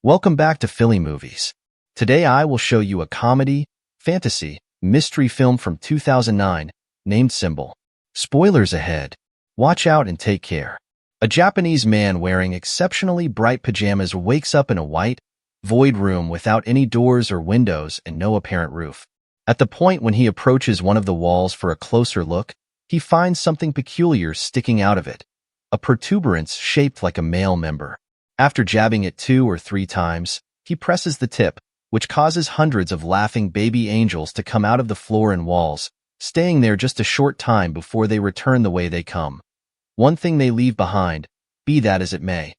Welcome back to Philly Movies. Today I will show you a comedy, fantasy, mystery film from 2009 named Symbol. Spoilers ahead. Watch out and take care. A Japanese man wearing exceptionally bright pajamas wakes up in a white, void room without any doors or windows and no apparent roof. At the point when he approaches one of the walls for a closer look, he finds something peculiar sticking out of it, a protuberance shaped like a male member. After jabbing it 2 or 3 times, he presses the tip, which causes hundreds of laughing baby angels to come out of the floor and walls, staying there just a short time before they return the way they come. One thing they leave behind, be that as it may.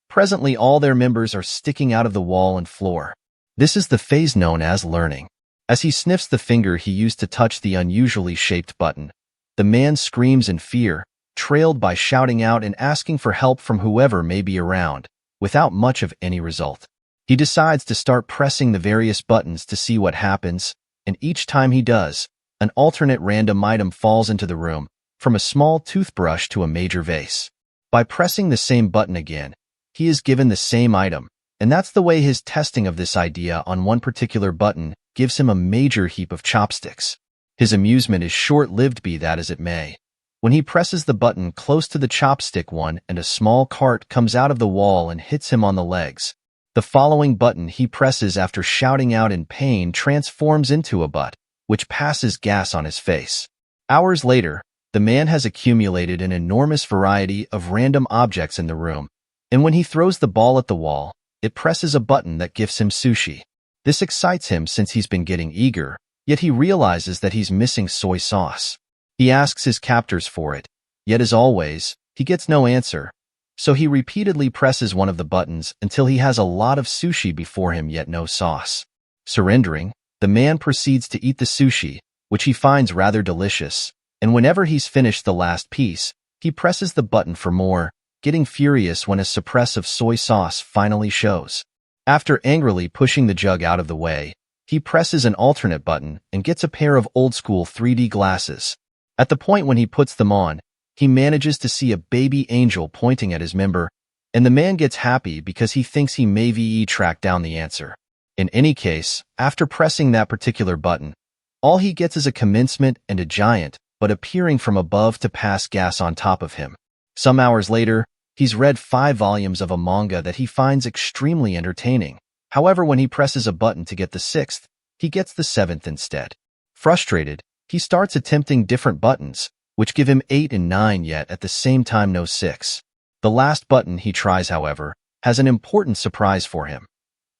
Presently all their members are sticking out of the wall and floor. This is the phase known as learning. As he sniffs the finger he used to touch the unusually shaped button, the man screams in fear, trailed by shouting out and asking for help from whoever may be around, without much of any result. He decides to start pressing the various buttons to see what happens, and each time he does, an alternate random item falls into the room, from a small toothbrush to a major vase. By pressing the same button again, he is given the same item, and that's the way his testing of this idea on one particular button gives him a major heap of chopsticks. His amusement is short-lived, be that as it may. When he presses the button close to the chopstick one and a small cart comes out of the wall and hits him on the legs. The following button he presses after shouting out in pain transforms into a butt, which passes gas on his face. Hours later, the man has accumulated an enormous variety of random objects in the room, and when he throws the ball at the wall, it presses a button that gives him sushi. This excites him since he's been getting eager, yet he realizes that he's missing soy sauce. He asks his captors for it, yet as always, he gets no answer. So he repeatedly presses one of the buttons until he has a lot of sushi before him yet no sauce. Surrendering, the man proceeds to eat the sushi, which he finds rather delicious, and whenever he's finished the last piece, he presses the button for more, getting furious when a suppress of soy sauce finally shows. After angrily pushing the jug out of the way, he presses an alternate button and gets a pair of old-school 3D glasses. At the point when he puts them on, he manages to see a baby angel pointing at his member, and the man gets happy because he thinks he may track down the answer. In any case, after pressing that particular button, all he gets is a commencement and a giant, but appearing from above to pass gas on top of him. Some hours later, he's read 5 volumes of a manga that he finds extremely entertaining. However, when he presses a button to get the 6th, he gets the 7th instead. Frustrated, he starts attempting different buttons, which give him 8 and 9 yet at the same time no 6. The last button he tries, however, has an important surprise for him.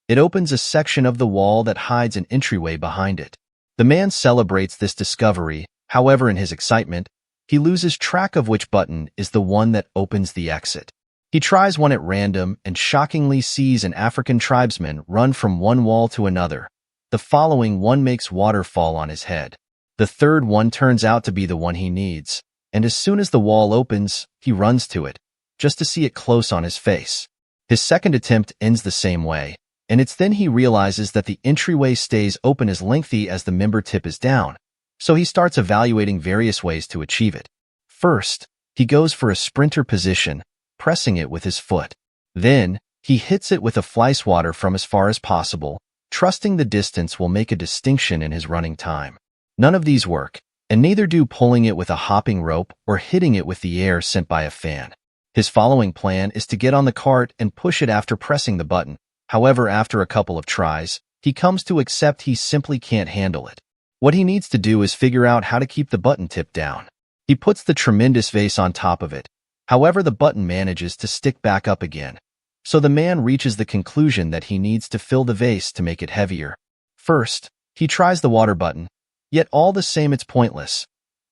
It opens a section of the wall that hides an entryway behind it. The man celebrates this discovery, however in his excitement, he loses track of which button is the one that opens the exit. He tries one at random and shockingly sees an African tribesman run from one wall to another. The following one makes water fall on his head. The third one turns out to be the one he needs, and as soon as the wall opens, he runs to it, just to see it close on his face. His second attempt ends the same way, and it's then he realizes that the entryway stays open as lengthy as the member tip is down, so he starts evaluating various ways to achieve it. First, he goes for a sprinter position, pressing it with his foot. Then, he hits it with a fly swatter from as far as possible, trusting the distance will make a distinction in his running time. None of these work, and neither do pulling it with a hopping rope or hitting it with the air sent by a fan. His following plan is to get on the cart and push it after pressing the button. However, after a couple of tries, he comes to accept he simply can't handle it. What he needs to do is figure out how to keep the button tip down. He puts the tremendous vase on top of it. However, the button manages to stick back up again. So the man reaches the conclusion that he needs to fill the vase to make it heavier. First, he tries the water button. Yet all the same it's pointless.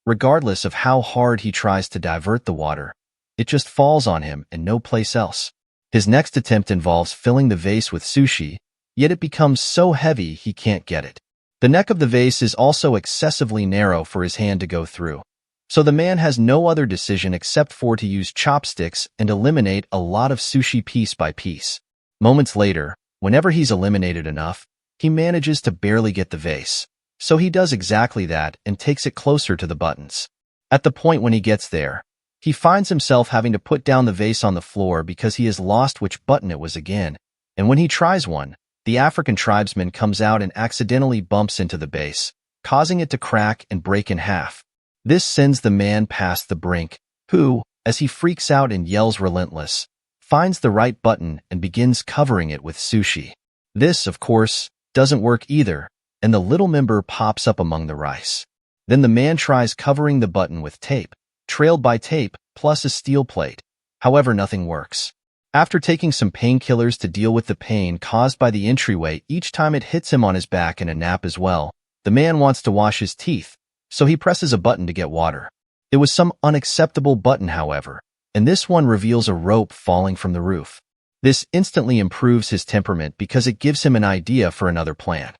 Regardless of how hard he tries to divert the water, it just falls on him and no place else. His next attempt involves filling the vase with sushi, yet it becomes so heavy he can't get it. The neck of the vase is also excessively narrow for his hand to go through, so the man has no other decision except for to use chopsticks and eliminate a lot of sushi piece by piece. Moments later, whenever he's eliminated enough, he manages to barely get the vase. So he does exactly that and takes it closer to the buttons. At the point when he gets there, he finds himself having to put down the vase on the floor because he has lost which button it was again, and when he tries one, the African tribesman comes out and accidentally bumps into the base, causing it to crack and break in half. This sends the man past the brink, who, as he freaks out and yells relentless, finds the right button and begins covering it with sushi. This, of course, doesn't work either, and the little member pops up among the rice. Then the man tries covering the button with tape, trailed by tape, plus a steel plate. However, nothing works. After taking some painkillers to deal with the pain caused by the entryway each time it hits him on his back and a nap as well, the man wants to wash his teeth, so he presses a button to get water. It was some unacceptable button, however, and this one reveals a rope falling from the roof. This instantly improves his temperament because it gives him an idea for another plan.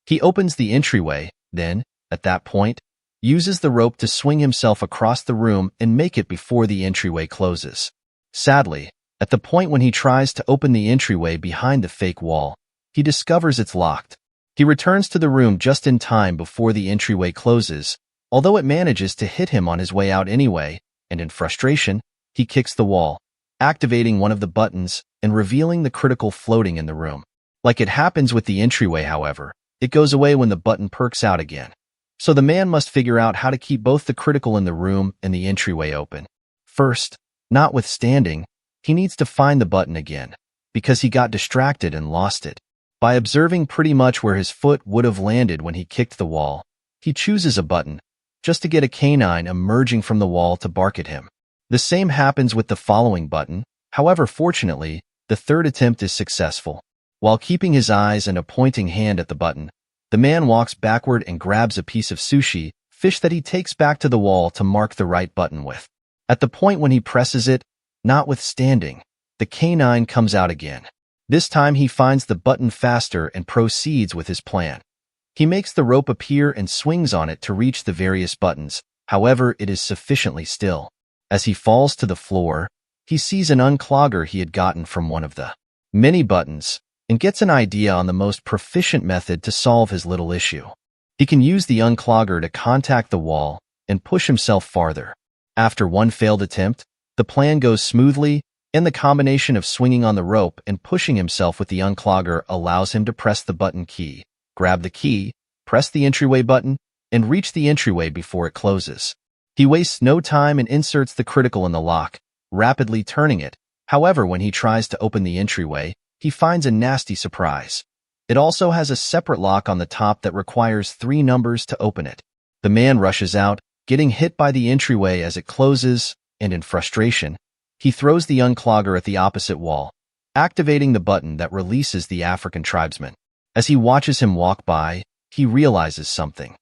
He opens the entryway, then, at that point, uses the rope to swing himself across the room and make it before the entryway closes. Sadly, at the point when he tries to open the entryway behind the fake wall, he discovers it's locked. He returns to the room just in time before the entryway closes, although it manages to hit him on his way out anyway, and in frustration, he kicks the wall, activating one of the buttons and revealing the critical floating in the room. Like it happens with the entryway, however, it goes away when the button perks out again. So the man must figure out how to keep both the critical in the room and the entryway open. First, notwithstanding, he needs to find the button again, because he got distracted and lost it. By observing pretty much where his foot would have landed when he kicked the wall, he chooses a button, just to get a canine emerging from the wall to bark at him. The same happens with the following button. However, fortunately, the third attempt is successful. While keeping his eyes and a pointing hand at the button, the man walks backward and grabs a piece of sushi, fish that he takes back to the wall to mark the right button with. At the point when he presses it, notwithstanding, the canine comes out again. This time he finds the button faster and proceeds with his plan. He makes the rope appear and swings on it to reach the various buttons. However, it is sufficiently still. As he falls to the floor, he sees an unclogger he had gotten from one of the many buttons and gets an idea on the most proficient method to solve his little issue. He can use the unclogger to contact the wall and push himself farther. After one failed attempt, the plan goes smoothly, and the combination of swinging on the rope and pushing himself with the unclogger allows him to press the button key, grab the key, press the entryway button, and reach the entryway before it closes. He wastes no time and inserts the critical in the lock, rapidly turning it. However, when he tries to open the entryway, he finds a nasty surprise. It also has a separate lock on the top that requires 3 numbers to open it. The man rushes out, getting hit by the entryway as it closes, and in frustration, he throws the unclogger at the opposite wall, activating the button that releases the African tribesman. As he watches him walk by, he realizes something.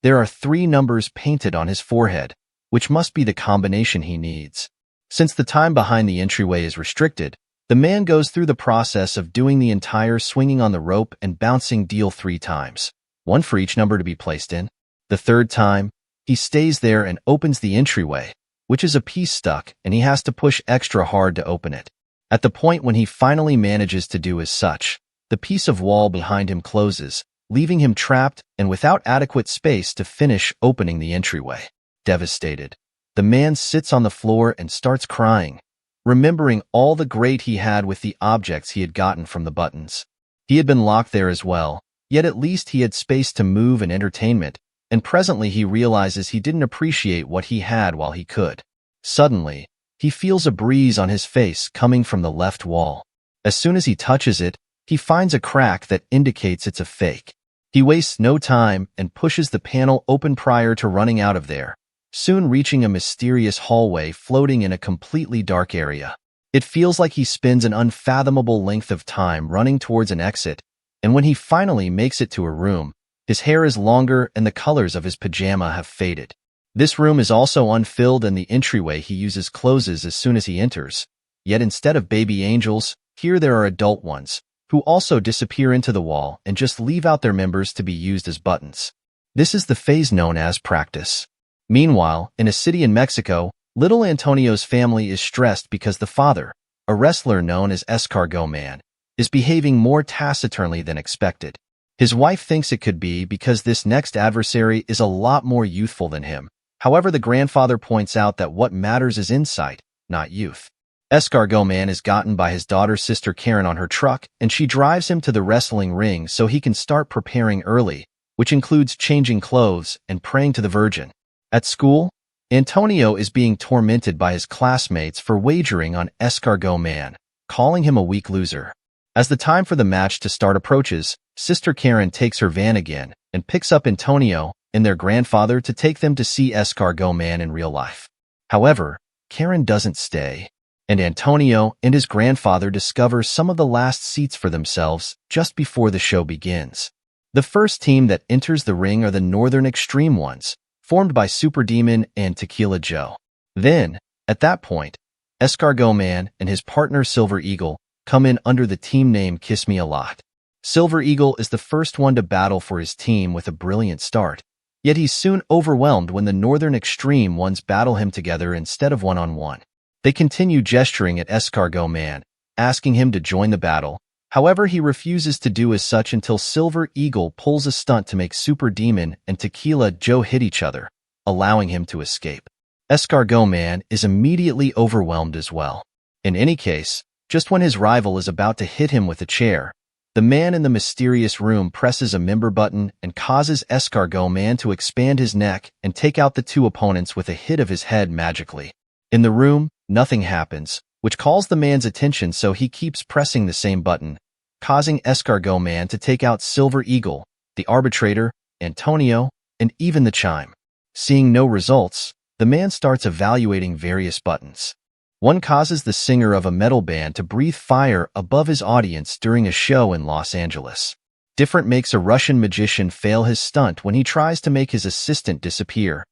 There are 3 numbers painted on his forehead, which must be the combination he needs. Since the time behind the entryway is restricted, the man goes through the process of doing the entire swinging on the rope and bouncing deal 3 times, 1 for each number to be placed in. The 3rd time, he stays there and opens the entryway, which is a piece stuck, and he has to push extra hard to open it. At the point when he finally manages to do as such, the piece of wall behind him closes, leaving him trapped and without adequate space to finish opening the entryway. Devastated, the man sits on the floor and starts crying, remembering all the great he had with the objects he had gotten from the buttons. He had been locked there as well, yet at least he had space to move and entertainment, and presently he realizes he didn't appreciate what he had while he could. Suddenly, he feels a breeze on his face coming from the left wall. As soon as he touches it, he finds a crack that indicates it's a fake. He wastes no time and pushes the panel open prior to running out of there, soon reaching a mysterious hallway floating in a completely dark area. It feels like he spends an unfathomable length of time running towards an exit, and when he finally makes it to a room, his hair is longer and the colors of his pajama have faded. This room is also unfilled and the entryway he uses closes as soon as he enters. Yet instead of baby angels, here there are adult ones, who also disappear into the wall and just leave out their members to be used as buttons. This is the phase known as practice. Meanwhile, in a city in Mexico, little Antonio's family is stressed because the father, a wrestler known as Escargot Man, is behaving more taciturnly than expected. His wife thinks it could be because this next adversary is a lot more youthful than him. However, the grandfather points out that what matters is insight, not youth. Escargot Man is gotten by his daughter's sister Karen on her truck, and she drives him to the wrestling ring so he can start preparing early, which includes changing clothes and praying to the Virgin. At school, Antonio is being tormented by his classmates for wagering on Escargot Man, calling him a weak loser. As the time for the match to start approaches, Sister Karen takes her van again and picks up Antonio and their grandfather to take them to see Escargot Man in real life. However, Karen doesn't stay, and Antonio and his grandfather discover some of the last seats for themselves just before the show begins. The first team that enters the ring are the Northern Extreme ones, formed by Super Demon and Tequila Joe. Then, at that point, Escargot Man and his partner Silver Eagle come in under the team name Kiss Me A Lot. Silver Eagle is the first one to battle for his team with a brilliant start, yet he's soon overwhelmed when the Northern Extreme ones battle him together instead of one-on-one. They continue gesturing at Escargot Man, asking him to join the battle. However, he refuses to do as such until Silver Eagle pulls a stunt to make Super Demon and Tequila Joe hit each other, allowing him to escape. Escargot Man is immediately overwhelmed as well. In any case, just when his rival is about to hit him with a chair, the man in the mysterious room presses a member button and causes Escargot Man to expand his neck and take out the two opponents with a hit of his head magically. In the room, nothing happens, which calls the man's attention, so he keeps pressing the same button, causing Escargot Man to take out Silver Eagle, the Arbitrator, Antonio, and even the Chime. Seeing no results, the man starts evaluating various buttons. One causes the singer of a metal band to breathe fire above his audience during a show in Los Angeles. Different makes a Russian magician fail his stunt when he tries to make his assistant disappear.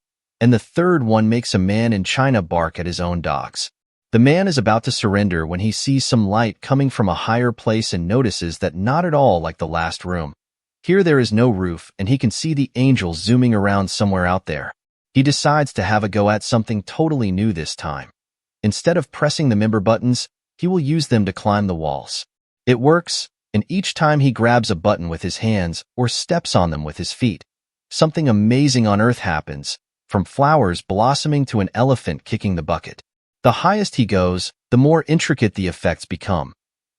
And the third one makes a man in China bark at his own dogs. The man is about to surrender when he sees some light coming from a higher place and notices that not at all like the last room. Here there is no roof, and he can see the angels zooming around somewhere out there. He decides to have a go at something totally new this time. Instead of pressing the member buttons, he will use them to climb the walls. It works, and each time he grabs a button with his hands or steps on them with his feet, something amazing on Earth happens, from flowers blossoming to an elephant kicking the bucket. The highest he goes, the more intricate the effects become.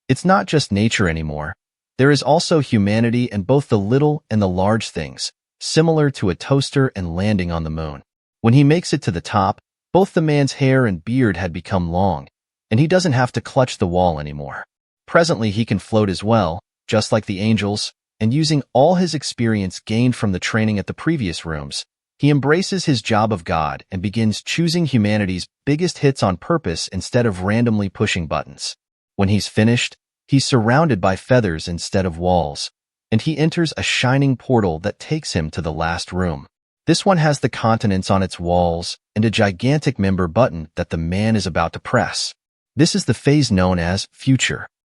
It's not just nature anymore. There is also humanity in both the little and the large things, similar to a toaster and landing on the moon. When he makes it to the top, both the man's hair and beard had become long, and he doesn't have to clutch the wall anymore. Presently, he can float as well, just like the angels, and using all his experience gained from the training at the previous rooms, he embraces his job of God and begins choosing humanity's biggest hits on purpose instead of randomly pushing buttons. When he's finished, he's surrounded by feathers instead of walls, and he enters a shining portal that takes him to the last room. This one has the continents on its walls and a gigantic member button that the man is about to press. This is the phase known as Future.